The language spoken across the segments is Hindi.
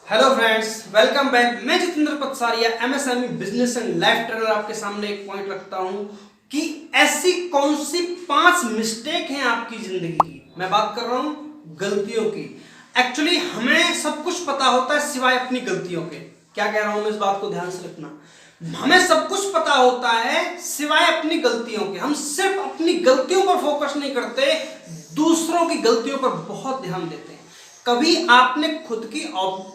Hello friends, welcome back. मैं Jitendra Patsaria MSME business and life trainer आपके सामने एक पॉइंट रखता हूं कि ऐसी कौन सी 5 मिस्टेक हैं आपकी जिंदगी की। मैं बात कर रहा हूं गलतियों की। एक्चुअली हमें सब कुछ पता होता है सिवाय अपनी गलतियों के। क्या कह रहा हूं मैं, इस बात को ध्यान से रखना। हमें सब कुछ पता होता है सिवाय अपनी गलतियों के। हम सिर्फ अपनी गलतियों पर फोकस नहीं करते, दूसरों की गलतियों पर बहुत ध्यान देते हैं। कभी आपने खुद की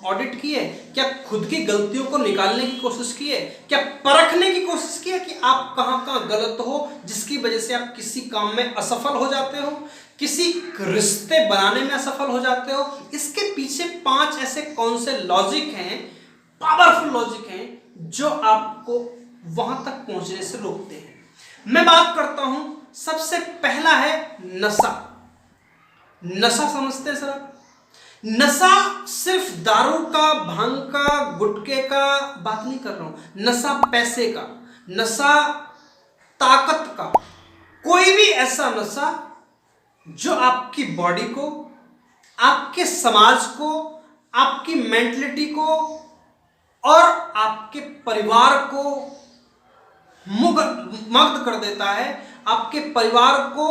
ऑडिट की है क्या? खुद की गलतियों को निकालने की कोशिश की है क्या? परखने की कोशिश की है कि आप कहां कहां गलत हो, जिसकी वजह से आप किसी काम में असफल हो जाते हो, किसी रिश्ते बनाने में असफल हो जाते हो। इसके पीछे 5 ऐसे कौन से लॉजिक हैं, पावरफुल लॉजिक हैं, जो आपको वहां तक पहुंचने से रोकते हैं। मैं बात करता हूं, सबसे पहला है नशा। नशा समझते हैं सर आप? नशा सिर्फ दारू का, भांग का, गुटखे का बात नहीं कर रहा हूं। नशा पैसे का, नशा ताकत का, कोई भी ऐसा नशा जो आपकी बॉडी को, आपके समाज को, आपकी मेंटलिटी को और आपके परिवार को मुग्ध कर देता है, आपके परिवार को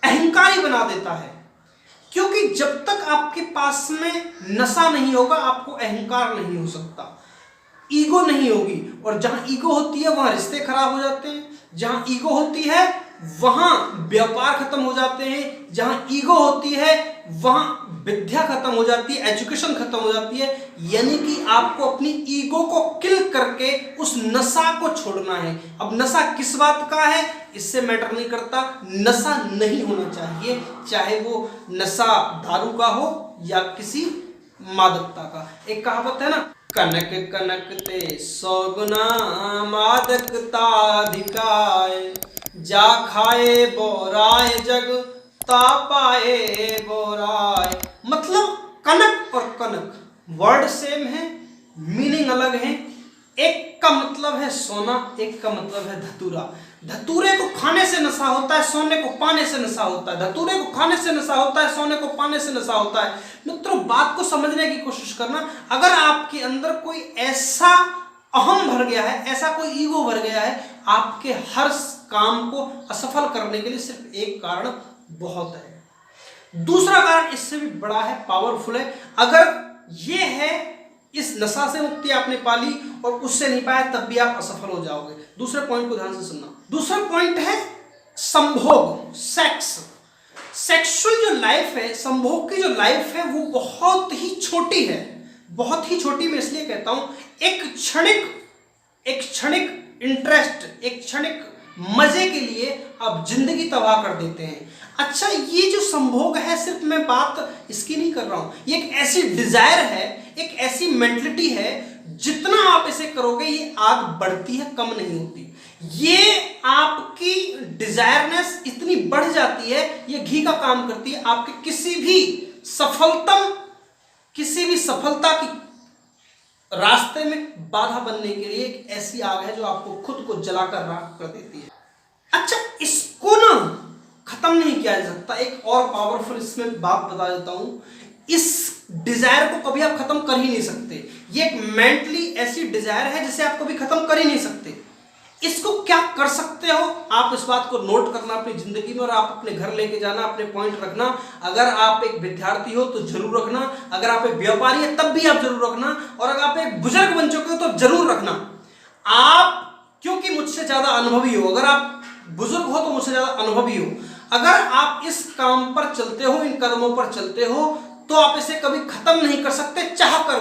अहंकारी बना देता है। क्योंकि जब तक आपके पास में नशा नहीं होगा, आपको अहंकार नहीं हो सकता, ईगो नहीं होगी। और जहां ईगो होती है वहां रिश्ते खराब हो जाते हैं, जहां ईगो होती है वहां व्यापार खत्म हो जाते हैं, जहां ईगो होती है वहां विद्या खत्म हो जाती है, एजुकेशन खत्म हो जाती है। यानी कि आपको अपनी ईगो को किल करके उस नशा को छोड़ना है। अब नशा किस बात का है इससे मैटर नहीं करता, नशा नहीं होना चाहिए, चाहे वो नशा दारू का हो या किसी मादकता का। एक कहावत है ना, कनक कनक ते 100 गुना मादकता अधिकाय, जा खाए बोराय जग ता पाए बोराय। मतलब कनक और कनक वर्ड सेम है, मीनिंग अलग है। एक का मतलब है सोना, एक का मतलब है धतूरा। धतूरे को खाने से नशा होता है, सोने को पाने से नशा होता है। धतूरे को खाने से नशा होता है, सोने को पाने से नशा होता है। मित्रों, बात को समझने की कोशिश करना। अगर आपके अंदर कोई ऐसा अहम भर गया है, ऐसा कोई ईगो भर गया है, आपके हर काम को असफल करने के लिए सिर्फ एक कारण बहुत है। दूसरा कारण इससे भी बड़ा है, पावरफुल है। अगर ये है, इस नशा से मुक्ति आपने पाली और उससे नहीं पाया, तब भी आप असफल हो जाओगे। दूसरे पॉइंट को ध्यान से सुनना। दूसरा पॉइंट है संभोग, सेक्स। सेक्सुअल जो लाइफ है, संभोग की जो लाइफ है, वो बहुत ही छोटी है। बहुत ही छोटी मैं इसलिए कहता हूं, एक क्षणिक इंटरेस्ट, एक क्षणिक मजे के लिए आप जिंदगी तबाह कर देते हैं। अच्छा, ये जो संभोग है, सिर्फ मैं बात इसकी नहीं कर रहा हूं, ये एक ऐसी डिजायर है, एक ऐसी मेंटलिटी है, जितना आप इसे करोगे ये आग बढ़ती है, कम नहीं होती। ये आपकी डिजायरनेस इतनी बढ़ जाती है, ये घी का काम करती है। आपके किसी भी सफलता की रास्ते में बाधा बनने के लिए एक ऐसी आग है जो आपको खुद को जलाकर राख कर देती है। अच्छा, इसको ना खत्म नहीं किया जा सकता। एक और पावरफुल इसमें बात बता देता हूं, इस डिजायर को कभी आप खत्म कर ही नहीं सकते। ये एक मेंटली ऐसी डिजायर है जिसे आप कभी खत्म कर ही नहीं सकते। इसको क्या कर सकते हो, आप इस बात को नोट करना अपनी जिंदगी में और आप अपने घर लेके जाना, अपने पॉइंट रखना। अगर आप एक विद्यार्थी हो तो जरूर रखना, अगर आप एक व्यापारी है तब भी आप जरूर रखना, और अगर आप एक बुजुर्ग बन चुके हो तो जरूर रखना। आप क्योंकि मुझसे ज्यादा अनुभवी हो, अगर आप बुजुर्ग हो तो मुझसे ज्यादा अनुभवी हो, अगर आप इस काम पर चलते हो, इन कदमों पर चलते हो, तो आप इसे कभी खत्म नहीं कर सकते। चाहकर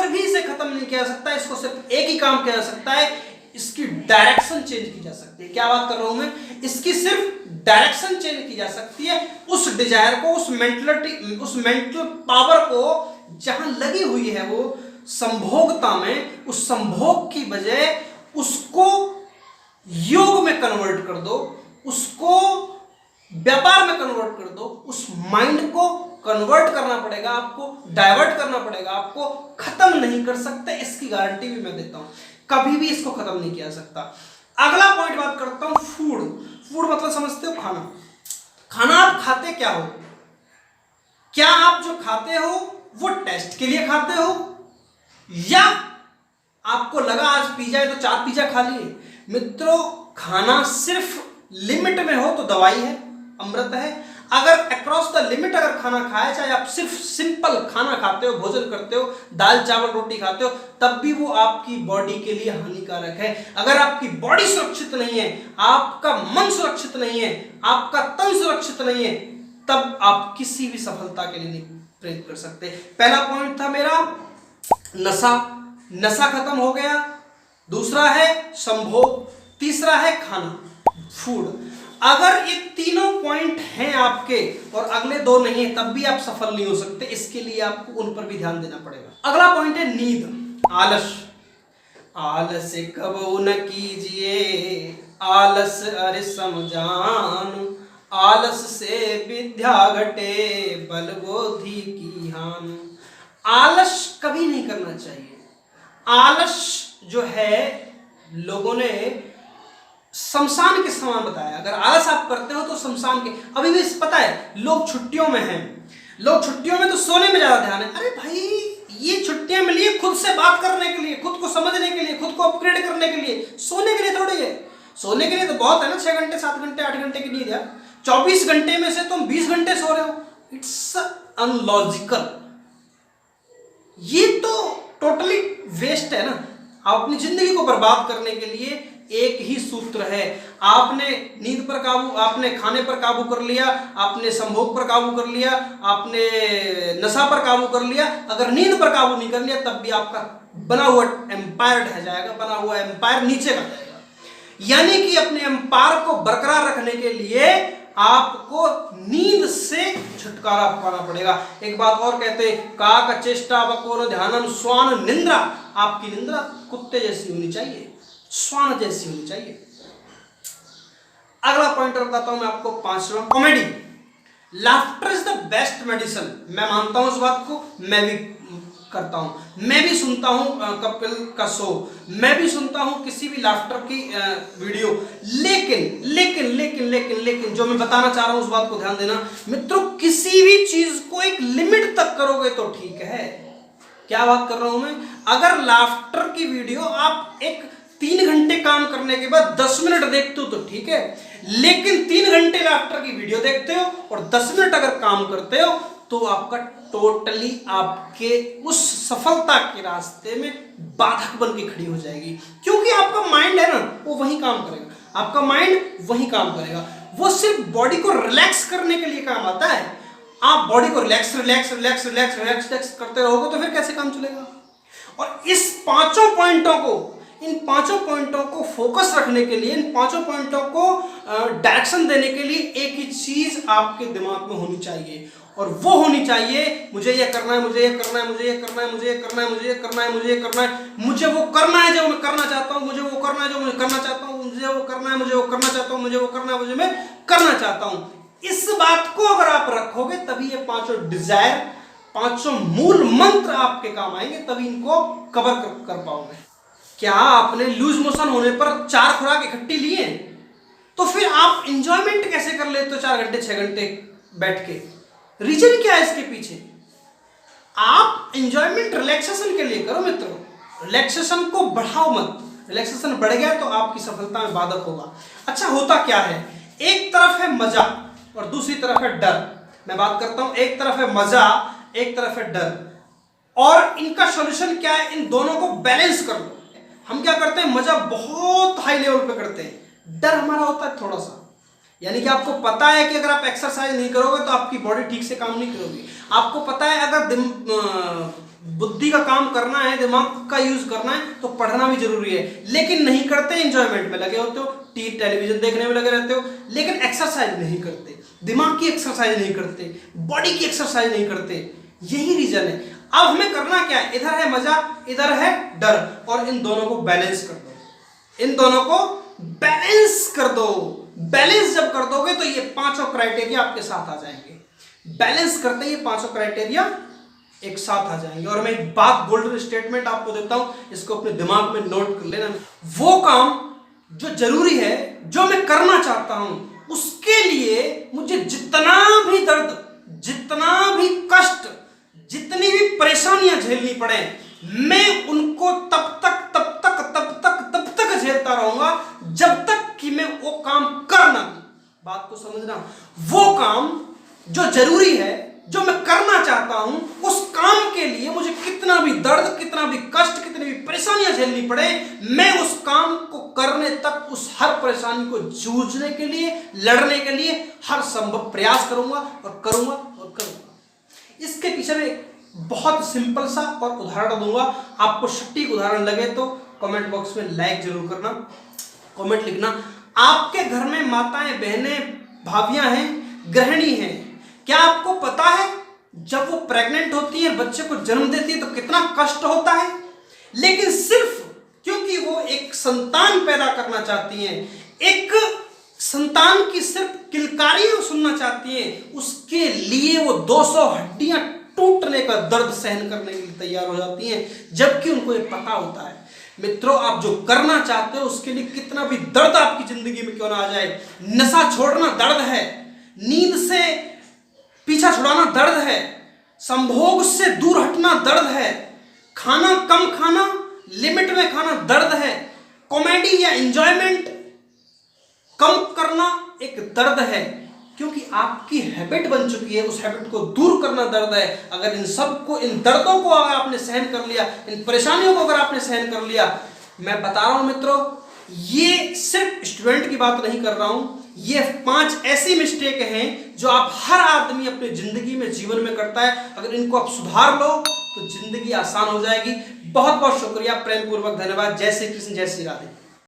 भी इसे खत्म नहीं किया जा सकता। इसको सिर्फ एक ही काम किया जा सकता है, इसकी डायरेक्शन चेंज की जा सकती है। क्या बात कर रहा हूं मैं, इसकी सिर्फ डायरेक्शन चेंज की जा सकती है। उस डिजायर को, उस मेंटल पावर को जहां लगी हुई है वो संभोगता में, उस संभोग की बजाय उसको योग में कन्वर्ट कर दो, उसको व्यापार में कन्वर्ट कर दो। उस माइंड को कन्वर्ट करना पड़ेगा आपको, डाइवर्ट करना पड़ेगा आपको। खत्म नहीं कर सकते, इसकी गारंटी भी मैं देता हूं। कभी भी इसको खत्म नहीं किया जा सकता। अगला पॉइंट बात करता हूं, फूड मतलब समझते हो, खाना। खाना आप खाते क्या हो? क्या आप जो खाते हो वो टेस्ट के लिए खाते हो या आपको लगा आज पिज्जा है तो 4 पिज्जा खा लिए। मित्रों, खाना सिर्फ लिमिट में हो तो दवाई है, अमृत है। अगर अक्रॉस द लिमिट अगर खाना खाया, चाहे आप सिर्फ सिंपल खाना खाते हो, भोजन करते हो, दाल चावल रोटी खाते हो, तब भी वो आपकी बॉडी के लिए हानिकारक है। अगर आपकी बॉडी सुरक्षित नहीं है, आपका मन सुरक्षित नहीं है, आपका तन सुरक्षित नहीं है, तब आप किसी भी सफलता के लिए नहीं प्रेरित कर सकते। पहला पॉइंट था मेरा नशा खत्म हो गया। दूसरा है संभोग, तीसरा है खाना, फूड। अगर ये तीनों पॉइंट हैं आपके और अगले 2 नहीं है, तब भी आप सफल नहीं हो सकते। इसके लिए आपको उन पर भी ध्यान देना पड़ेगा। अगला पॉइंट है नींद, आलस कबो न कीजिए, आलस अरे समझान, आलस से विद्या घटे, बल बुद्धि की हान। आलस कभी नहीं करना चाहिए। आलस जो है लोगों ने शमशान के समान बताया। अगर आलस आप करते हो तो शमशान के, अभी भी पता है लोग छुट्टियों में हैं, लोग छुट्टियों में तो सोने में ज्यादा ध्यान है। अरे भाई, ये छुट्टियां मिली है खुद से बात करने के लिए, खुद को समझने के लिए, खुद को अपग्रेड करने के लिए, सोने के लिए थोड़ी है। सोने के लिए तो बहुत है ना, 6 घंटे 7 घंटे 8 घंटे की नींद यार। 24 घंटे में से तुम 20 घंटे सो रहे हो, इट्स अनलॉजिकल। ये तो टोटली वेस्ट है ना। आप अपनी जिंदगी को बर्बाद करने के लिए एक ही सूत्र है। आपने नींद पर काबू, आपने खाने पर काबू कर लिया, आपने संभोग पर काबू कर लिया, आपने नशा पर काबू कर लिया, अगर नींद पर काबू नहीं कर लिया तब भी आपका बना हुआ एम्पायर ढह जाएगा, बना हुआ एम्पायर नीचे गिर जाएगा। यानी कि अपने एम्पायर को बरकरार रखने के लिए आपको नींद से छुटकारा पाना पड़ेगा। एक बात और कहते हैं, काक चेष्टा बकोर ध्यानम स्वान निंद्रा। आपकी निंद्रा कुत्ते जैसी होनी चाहिए, स्वान जैसी होनी चाहिए। अगला पॉइंट बताता हूं मैं आपको, 5वां, comedy. Laughter is the best medicine. मैं मानता हूं इस बात को, मैं भी करता हूं, मैं भी सुनता हूं कपिल का शो, मैं भी सुनता हूं किसी भी लाफ्टर की वीडियो। लेकिन लेकिन लेकिन लेकिन लेकिन जो मैं बताना चाह रहा हूं उस बात को ध्यान देना मित्रों, किसी भी चीज को एक लिमिट तक करोगे तो ठीक है। क्या बात कर रहा हूं मैं? अगर लाफ्टर की वीडियो आप एक 3 घंटे काम करने के बाद 10 मिनट देखते हो तो ठीक है, लेकिन 3 घंटे लाफ्टर की वीडियो देखते हो और 10 मिनट अगर काम करते हो तो आपका टोटली आपके उस सफलता के रास्ते में बाधक बन के खड़ी हो जाएगी। क्योंकि आपका माइंड है ना, वो वही काम करेगा, आपका माइंड वही काम करेगा। वो सिर्फ बॉडी को रिलैक्स करने के लिए काम आता है। आप बॉडी को relax relax relax relax relax करते रहोगे तो फिर कैसे काम चलेगा? और इस 5 पॉइंटों को, इन 5 पॉइंटों को फोकस रखने के लिए, इन 5 पॉइंटों को डायरेक्शन देने के लिए एक ही चीज आपके दिमाग में होनी चाहिए, और वो होनी चाहिए, मुझे ये करना है, मुझे ये करना है, मुझे ये करना है, मुझे ये करना है, मुझे ये करना है, मुझे ये करना है, मुझे वो करना है जो मैं करना चाहता हूँ, मुझे वो करना है जो मैं करना चाहता हूँ, मुझे वो करना है, मुझे वो करना चाहता हूँ, मुझे वो करना है, मुझे मैं करना चाहता हूँ। इस बात को अगर आप रखोगे तभी ये 5 डिजायर, 5 मूल मंत्र आपके काम आएंगे, तभी इनको कवर कर पाओगे। क्या आपने लूज मोशन होने पर 4 खुराक इकट्ठी ली है, तो फिर आप इंजॉयमेंट कैसे कर लेते हो 4 घंटे 6 घंटे बैठ के? रीजन क्या है इसके पीछे? आप इंजॉयमेंट रिलैक्सेशन के लिए करो मित्रों, रिलैक्सेशन को बढ़ाओ मत। रिलैक्सेशन बढ़ गया तो आपकी सफलता में बाधक होगा। अच्छा, होता क्या है, एक तरफ है मजा और दूसरी तरफ है डर। मैं बात करता हूं, एक तरफ है मजा, एक तरफ है डर, और इनका सॉल्यूशन क्या है? इन दोनों को बैलेंस कर लो। हम क्या करते हैं, मजा बहुत हाई लेवल पे करते हैं, डर हमारा होता है थोड़ा सा। यानी कि आपको पता है कि अगर आप एक्सरसाइज नहीं करोगे तो आपकी बॉडी ठीक से काम नहीं करोगी। आपको पता है अगर बुद्धि का काम करना है, दिमाग का यूज करना है, तो पढ़ना भी जरूरी है, लेकिन नहीं करते, एंजॉयमेंट में लगे होते हो, टेलीविजन देखने में लगे रहते हो, लेकिन एक्सरसाइज नहीं करते, दिमाग की एक्सरसाइज नहीं करते, बॉडी की एक्सरसाइज नहीं करते। यही रीजन है। अब हमें करना क्या है, इधर है मजा, इधर है डर, और इन दोनों को बैलेंस कर दो, इन दोनों को बैलेंस कर दो। बैलेंस जब कर दोगे तो ये 5 क्राइटेरिया आपके साथ आ जाएंगे। बैलेंस करते ये 5 क्राइटेरिया एक साथ आ जाएंगे। और मैं एक बात, गोल्डन स्टेटमेंट आपको देता हूं, इसको अपने दिमाग में नोट कर लेना। वो काम जो जरूरी है, जो मैं करना चाहता हूं, उसके लिए मुझे जितना भी दर्द, जितना भी कष्ट, जितनी भी झेलनी पड़े, मैं उनको तब तक झेलता रहूंगा जब तक कि मैं वो काम कर ना दूं। बात को समझना, वो काम जो जरूरी है, जो मैं करना चाहता हूं, उस काम के लिए मुझे कितना भी दर्द, कितना भी कष्ट, कितनी भी परेशानियां झेलनी पड़े, मैं उस काम को करने तक, उस हर परेशानी को जूझने के लिए, लड़ने के लिए हर संभव प्रयास करूंगा और करूंगा। इसके पीछे में बहुत सिंपल सा और उदाहरण दूंगा, आपको सटीक उदाहरण लगे तो कमेंट बॉक्स में लाइक जरूर करना, कमेंट लिखना। आपके घर में माताएं, बहनें, भाभियां हैं, गृहिणी हैं, क्या आपको पता है जब वो प्रेग्नेंट होती है, बच्चे को जन्म देती है तो कितना कष्ट होता है? लेकिन सिर्फ क्योंकि वो एक संतान पैदा करना चाहती हैं, एक संतान की सिर्फ किलकारी सुनना चाहती हैं, उसके लिए वो 200 हड्डियां टूटने का दर्द सहन करने के लिए तैयार हो जाती हैं, जबकि उनको ये पता होता है मित्रों, आप जो करना चाहते हो उसके लिए कितना भी दर्द आपकी जिंदगी में क्यों ना आ जाए, नशा छोड़ना दर्द है, नींद से पीछा छुड़ाना दर्द है, संभोग से दूर हटना दर्द है, खाना कम खाना, लिमिट में खाना दर्द है, कॉमेडी या एंजॉयमेंट कम करना एक दर्द है, क्योंकि आपकी हैबिट बन चुकी है, उस हैबिट को दूर करना दर्द है। अगर इन सबको, इन दर्दों को अगर आपने सहन कर लिया, इन परेशानियों को अगर आपने सहन कर लिया, मैं बता रहा हूं मित्रों, ये सिर्फ स्टूडेंट की बात नहीं कर रहा हूं, ये 5 ऐसी मिस्टेक हैं जो आप हर आदमी अपनी जिंदगी में, जीवन में करता है। अगर इनको आप सुधार लो तो जिंदगी आसान हो जाएगी। बहुत बहुत शुक्रिया, प्रेम पूर्वक धन्यवाद। जय श्री कृष्ण, जय श्री राधे।